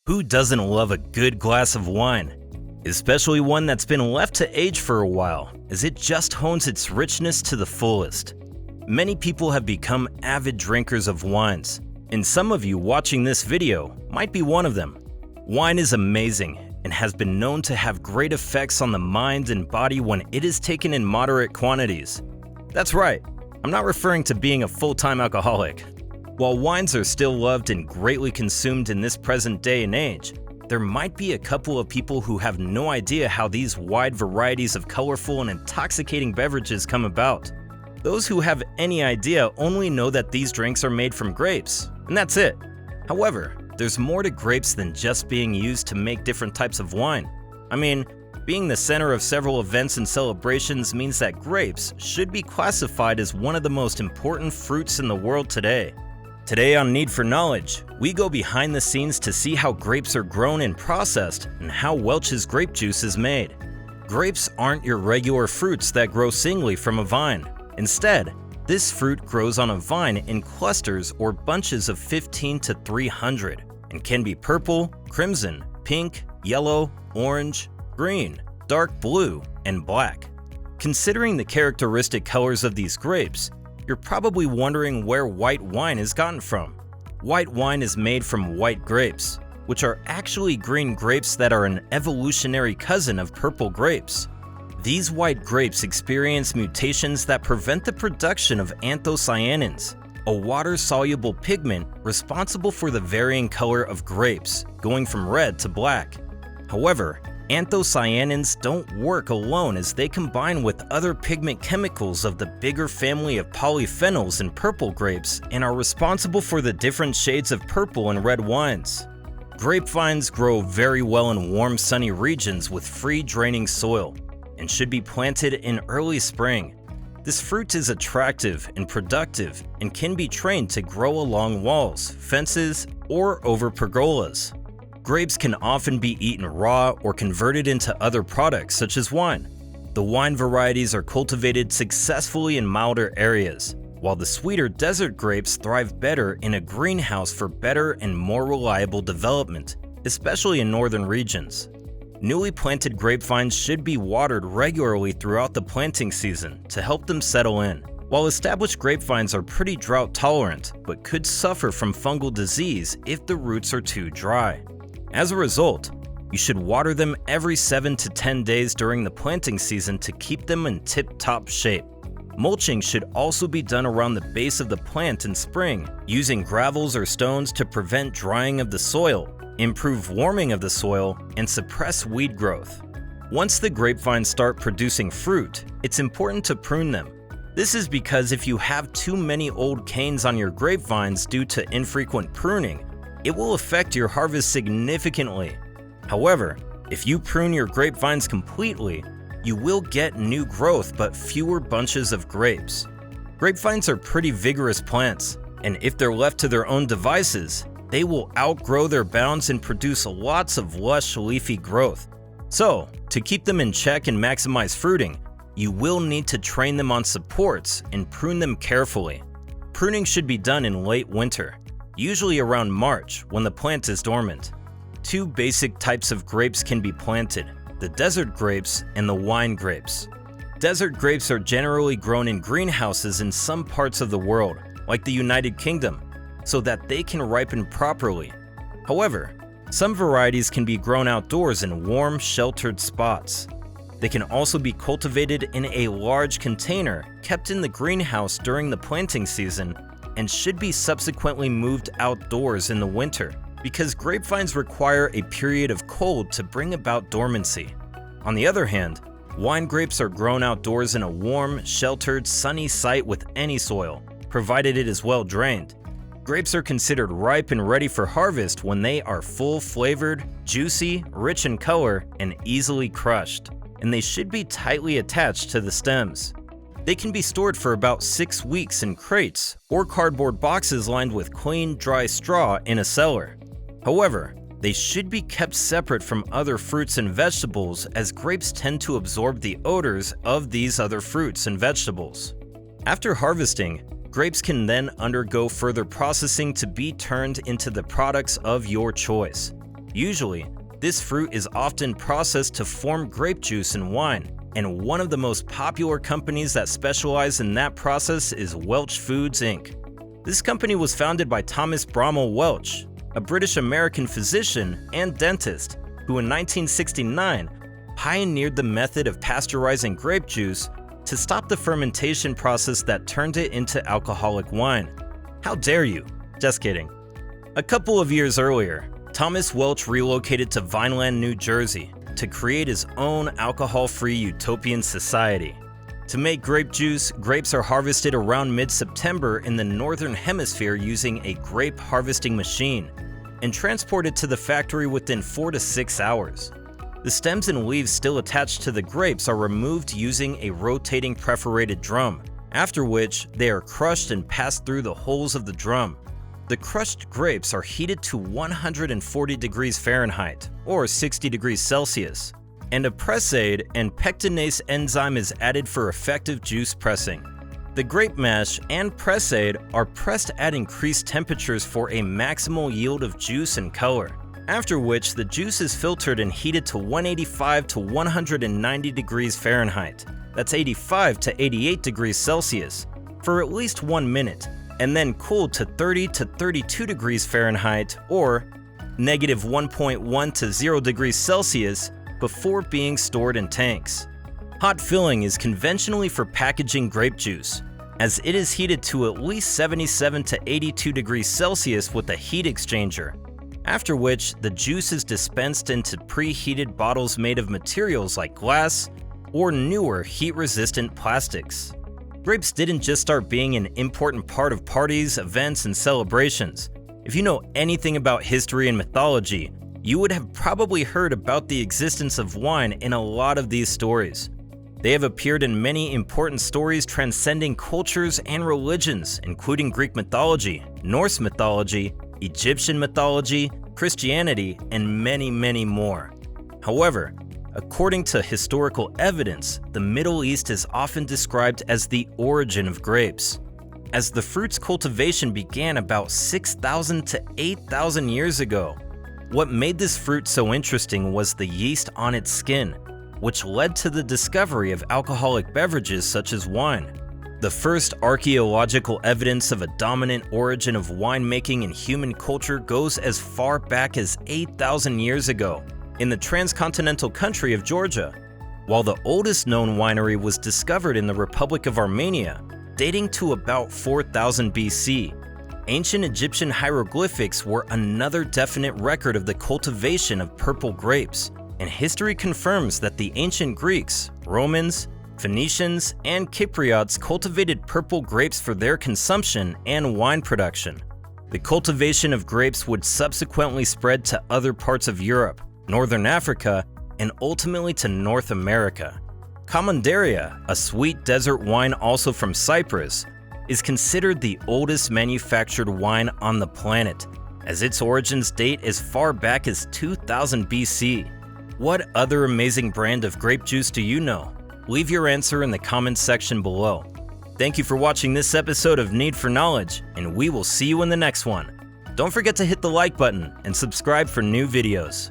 Who doesn't love a good glass of wine? Especially one that's been left to age for a while, as it just hones its richness to the fullest. Many people have become avid drinkers of wines, and some of you watching this video might be one of them. Wine is amazing and has been known to have great effects on the mind and body when it is taken in moderate quantities. That's right, I'm not referring to being a full-time alcoholic. While wines are still loved and greatly consumed in this present day and age, there might be a couple of people who have no idea how these wide varieties of colorful and intoxicating beverages come about. Those who have any idea only know that these drinks are made from grapes, and that's it. However, there's more to grapes than just being used to make different types of wine. I mean, being the center of several events and celebrations means that grapes should be classified as one of the most important fruits in the world today. Today on Need for Knowledge, we go behind the scenes to see how grapes are grown and processed and how Welch's grape juice is made. Grapes aren't your regular fruits that grow singly from a vine. Instead, this fruit grows on a vine in clusters or bunches of 15 to 300 and can be purple, crimson, pink, yellow, orange, green, dark blue, and black. Considering the characteristic colors of these grapes, you're probably wondering where white wine is gotten from. White wine is made from white grapes, which are actually green grapes that are an evolutionary cousin of purple grapes. These white grapes experience mutations that prevent the production of anthocyanins, a water-soluble pigment responsible for the varying color of grapes, going from red to black. However, anthocyanins don't work alone as they combine with other pigment chemicals of the bigger family of polyphenols in purple grapes and are responsible for the different shades of purple in red wines. Grapevines grow very well in warm, sunny regions with free draining soil and should be planted in early spring. This fruit is attractive and productive and can be trained to grow along walls, fences, or over pergolas. Grapes can often be eaten raw or converted into other products such as wine. The wine varieties are cultivated successfully in milder areas, while the sweeter desert grapes thrive better in a greenhouse for better and more reliable development, especially in northern regions. Newly planted grapevines should be watered regularly throughout the planting season to help them settle in. While established grapevines are pretty drought tolerant, but could suffer from fungal disease if the roots are too dry. As a result, you should water them every 7 to 10 days during the planting season to keep them in tip-top shape. Mulching should also be done around the base of the plant in spring, using gravels or stones to prevent drying of the soil, improve warming of the soil, and suppress weed growth. Once the grapevines start producing fruit, it's important to prune them. This is because if you have too many old canes on your grapevines due to infrequent pruning, it will affect your harvest significantly. However, if you prune your grapevines completely, you will get new growth but fewer bunches of grapes. Grapevines are pretty vigorous plants, and if they're left to their own devices, they will outgrow their bounds and produce lots of lush leafy growth. So, to keep them in check and maximize fruiting, you will need to train them on supports and prune them carefully. Pruning should be done in late winter, usually around March when the plant is dormant. Two basic types of grapes can be planted, the desert grapes and the wine grapes. Desert grapes are generally grown in greenhouses in some parts of the world, like the United Kingdom, so that they can ripen properly. However, some varieties can be grown outdoors in warm, sheltered spots. They can also be cultivated in a large container kept in the greenhouse during the planting season and should be subsequently moved outdoors in the winter because grapevines require a period of cold to bring about dormancy. On the other hand, wine grapes are grown outdoors in a warm, sheltered, sunny site with any soil, provided it is well drained. Grapes are considered ripe and ready for harvest when they are full-flavored, juicy, rich in color, and easily crushed, and they should be tightly attached to the stems. They can be stored for about 6 weeks in crates or cardboard boxes lined with clean, dry straw in a cellar. However, they should be kept separate from other fruits and vegetables as grapes tend to absorb the odors of these other fruits and vegetables. After harvesting, grapes can then undergo further processing to be turned into the products of your choice. Usually, this fruit is often processed to form grape juice and wine, and one of the most popular companies that specialize in that process is Welch Foods Inc. This company was founded by Thomas Bromwell Welch, a British-American physician and dentist who in 1969 pioneered the method of pasteurizing grape juice to stop the fermentation process that turned it into alcoholic wine. How dare you? Just kidding. A couple of years earlier, Thomas Welch relocated to Vineland, New Jersey to create his own alcohol-free utopian society. To make grape juice, grapes are harvested around mid-September in the northern hemisphere using a grape harvesting machine and transported to the factory within 4 to 6 hours. The stems and leaves still attached to the grapes are removed using a rotating perforated drum, after which they are crushed and passed through the holes of the drum. The crushed grapes are heated to 140 degrees Fahrenheit, or 60 degrees Celsius, and a pressade and pectinase enzyme is added for effective juice pressing. The grape mash and pressade are pressed at increased temperatures for a maximal yield of juice and color, after which the juice is filtered and heated to 185 to 190 degrees Fahrenheit, that's 85 to 88 degrees Celsius, for at least 1 minute, and then cooled to 30 to 32 degrees Fahrenheit or -1.1 to 0 degrees Celsius before being stored in tanks. Hot filling is conventionally for packaging grape juice, as it is heated to at least 77 to 82 degrees Celsius with a heat exchanger, after which the juice is dispensed into preheated bottles made of materials like glass or newer heat-resistant plastics. Grapes didn't just start being an important part of parties, events, and celebrations. If you know anything about history and mythology, you would have probably heard about the existence of wine in a lot of these stories. They have appeared in many important stories transcending cultures and religions, including Greek mythology, Norse mythology, Egyptian mythology, Christianity, and many, many more. However, according to historical evidence, the Middle East is often described as the origin of grapes, as the fruit's cultivation began about 6,000 to 8,000 years ago. What made this fruit so interesting was the yeast on its skin, which led to the discovery of alcoholic beverages such as wine. The first archaeological evidence of a dominant origin of winemaking in human culture goes as far back as 8,000 years ago in the transcontinental country of Georgia, while the oldest known winery was discovered in the Republic of Armenia, dating to about 4000 BC. Ancient Egyptian hieroglyphics were another definite record of the cultivation of purple grapes, and history confirms that the ancient Greeks, Romans, Phoenicians, and Cypriots cultivated purple grapes for their consumption and wine production. The cultivation of grapes would subsequently spread to other parts of Europe, Northern Africa, and ultimately to North America. Commanderia, a sweet desert wine also from Cyprus, is considered the oldest manufactured wine on the planet, as its origins date as far back as 2000 BC. What other amazing brand of grape juice do you know? Leave your answer in the comments section below. Thank you for watching this episode of Need for Knowledge, and we will see you in the next one. Don't forget to hit the like button and subscribe for new videos.